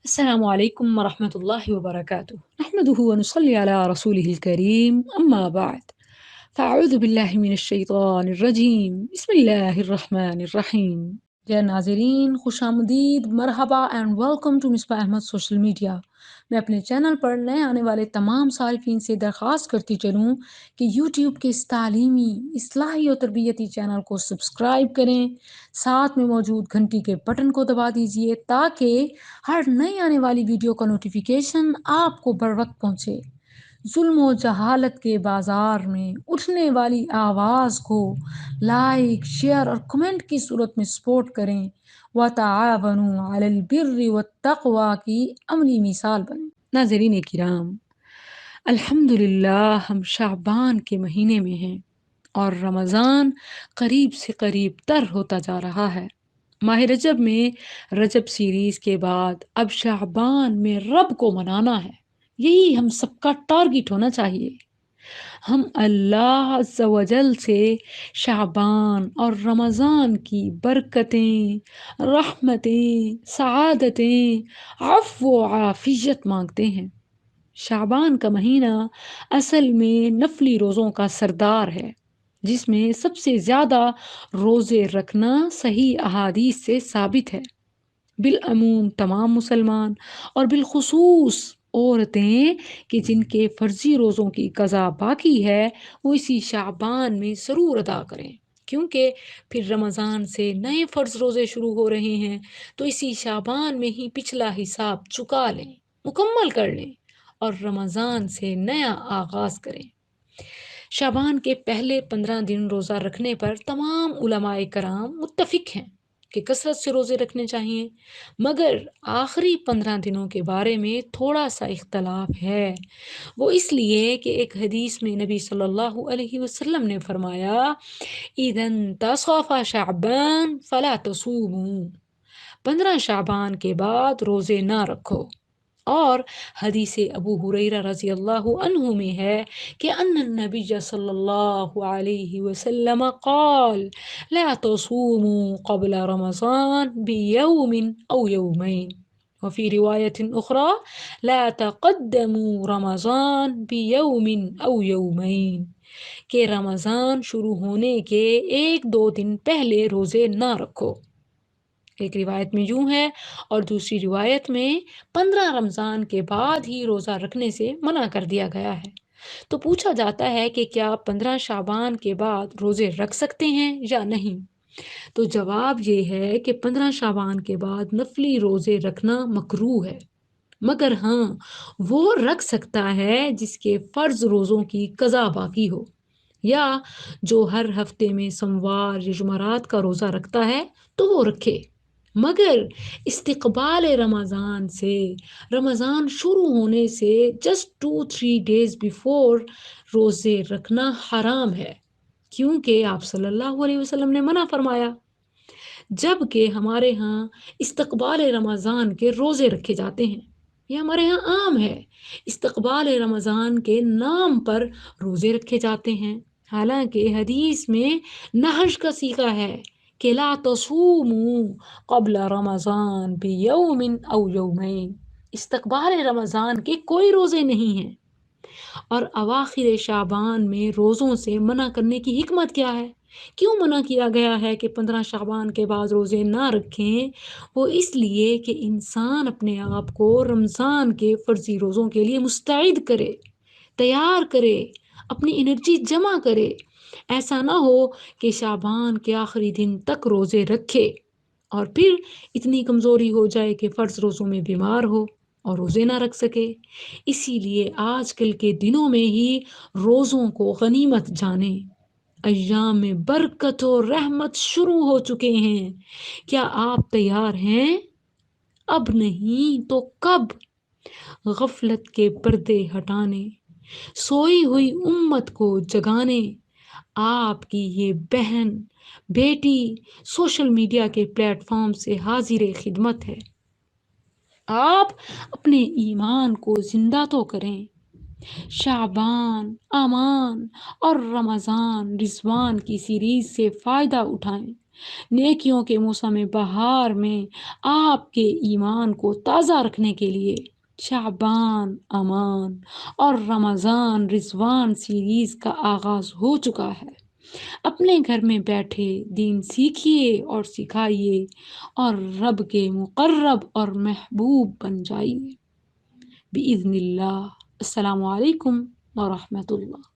السلام عليكم ورحمة الله وبركاته. نحمده ونصلي على رسوله الكريم، أما بعد، فأعوذ بالله من الشیطان الرجیم، بسم اللہ الرحمن الرحیم۔ یا ناظرین، خوش آمدید، مرحبا and welcome to Misbah Ahmed social media. میں اپنے چینل پر نئے آنے والے تمام صارفین سے درخواست کرتی چلوں کہ یوٹیوب کے اس تعلیمی، اصلاحی اور تربیتی چینل کو سبسکرائب کریں، ساتھ میں موجود گھنٹی کے بٹن کو دبا دیجئے تاکہ ہر نئی آنے والی ویڈیو کا نوٹیفیکیشن آپ کو بر وقت پہنچے۔ ظلم و جہالت کے بازار میں اٹھنے والی آواز کو لائک، شیئر اور کمنٹ کی صورت میں سپورٹ کریں۔ وَتَعَاوَنُوا عَلَى الْبِرِّ وَالتَّقْوَىٰ کی عملی مثال بنیں۔ ناظرین کرام، الحمدللہ ہم شعبان کے مہینے میں ہیں اور رمضان قریب سے قریب تر ہوتا جا رہا ہے۔ ماہ رجب میں رجب سیریز کے بعد اب شعبان میں رب کو منانا ہے۔ یہی ہم سب کا ٹارگٹ ہونا چاہیے۔ ہم اللہ عز و جل سے شعبان اور رمضان کی برکتیں، رحمتیں، سعادتیں، عفو و عافیت مانگتے ہیں۔ شعبان کا مہینہ اصل میں نفلی روزوں کا سردار ہے، جس میں سب سے زیادہ روزے رکھنا صحیح احادیث سے ثابت ہے۔ بالعموم تمام مسلمان اور بالخصوص عورتیں کہ جن کے فرضی روزوں کی قضا باقی ہے، وہ اسی شعبان میں ضرور ادا کریں، کیونکہ پھر رمضان سے نئے فرض روزے شروع ہو رہے ہیں، تو اسی شعبان میں ہی پچھلا حساب چکا لیں، مکمل کر لیں اور رمضان سے نیا آغاز کریں۔ شعبان کے پہلے 15 دن روزہ رکھنے پر تمام علماء کرام متفق ہیں کہ کثرت سے روزے رکھنے چاہیے، مگر آخری 15 دنوں کے بارے میں تھوڑا سا اختلاف ہے۔ وہ اس لیے کہ ایک حدیث میں نبی صلی اللہ علیہ وسلم نے فرمایا، اِذَا انْتَصَفَ شَعْبَانَ فَلَا تَصُومُوا، 15 شعبان کے بعد روزے نہ رکھو۔ اور حدیث ابو ہریرہ رضی اللہ عنہ میں ہے کہ ان النبی صلی اللہ علیہ وسلم قال لا تصوموا قبل رمضان بیوم او یومین، وفی روایت اخرى لا تقدموا رمضان بیوم او یومین، کہ رمضان شروع ہونے کے 1-2 دن پہلے روزے نہ رکھو۔ ایک روایت میں یوں ہے اور دوسری روایت میں 15 رمضان کے بعد ہی روزہ رکھنے سے منع کر دیا گیا ہے۔ تو پوچھا جاتا ہے کہ کیا 15 شعبان کے بعد روزے رکھ سکتے ہیں یا نہیں؟ تو جواب یہ ہے کہ 15 شعبان کے بعد نفلی روزے رکھنا مکروہ ہے، مگر ہاں وہ رکھ سکتا ہے جس کے فرض روزوں کی قضا باقی ہو، یا جو ہر ہفتے میں سوموار یا جمعرات کا روزہ رکھتا ہے تو وہ رکھے، مگر استقبال رمضان سے، رمضان شروع ہونے سے جسٹ 2-3 ڈیز بیفور روزے رکھنا حرام ہے، کیونکہ آپ صلی اللہ علیہ وسلم نے منع فرمایا، جبکہ ہمارے ہاں استقبال رمضان کے روزے رکھے جاتے ہیں۔ یہ ہمارے ہاں عام ہے، استقبال رمضان کے نام پر روزے رکھے جاتے ہیں، حالانکہ حدیث میں نہج کا صیغہ ہے کہ لا تصوموا قبل رمضان بیوم او یومین، استقبال رمضان کے کوئی روزے نہیں ہیں۔ اور اواخر شعبان میں روزوں سے منع کرنے کی حکمت کیا ہے؟ کیوں منع کیا گیا ہے کہ 15 شعبان کے بعد روزے نہ رکھیں؟ وہ اس لیے کہ انسان اپنے آپ کو رمضان کے فرضی روزوں کے لیے مستعد کرے، تیار کرے، اپنی انرجی جمع کرے۔ ایسا نہ ہو کہ شعبان کے آخری دن تک روزے رکھے اور پھر اتنی کمزوری ہو جائے کہ فرض روزوں میں بیمار ہو اور روزے نہ رکھ سکے۔ اسی لیے آج کل کے دنوں میں ہی روزوں کو غنیمت جانیں۔ ایام میں برکت و رحمت شروع ہو چکے ہیں، کیا آپ تیار ہیں؟ اب نہیں تو کب؟ غفلت کے پردے ہٹانے، سوئی ہوئی امت کو جگانے آپ کی یہ بہن بیٹی سوشل میڈیا کے پلیٹ فارم سے حاضر خدمت ہے۔ آپ اپنے ایمان کو زندہ تو کریں، شعبان، امان اور رمضان رضوان کی سیریز سے فائدہ اٹھائیں نیکیوں کے موسم بہار میں آپ کے ایمان کو تازہ رکھنے کے لیے شعبان امان اور رمضان رضوان سیریز کا آغاز ہو چکا ہے۔ اپنے گھر میں بیٹھے دین سیکھیے اور سکھائیے اور رب کے مقرب اور محبوب بن جائیے بإذن اللہ۔ السلام علیکم ورحمۃ اللہ۔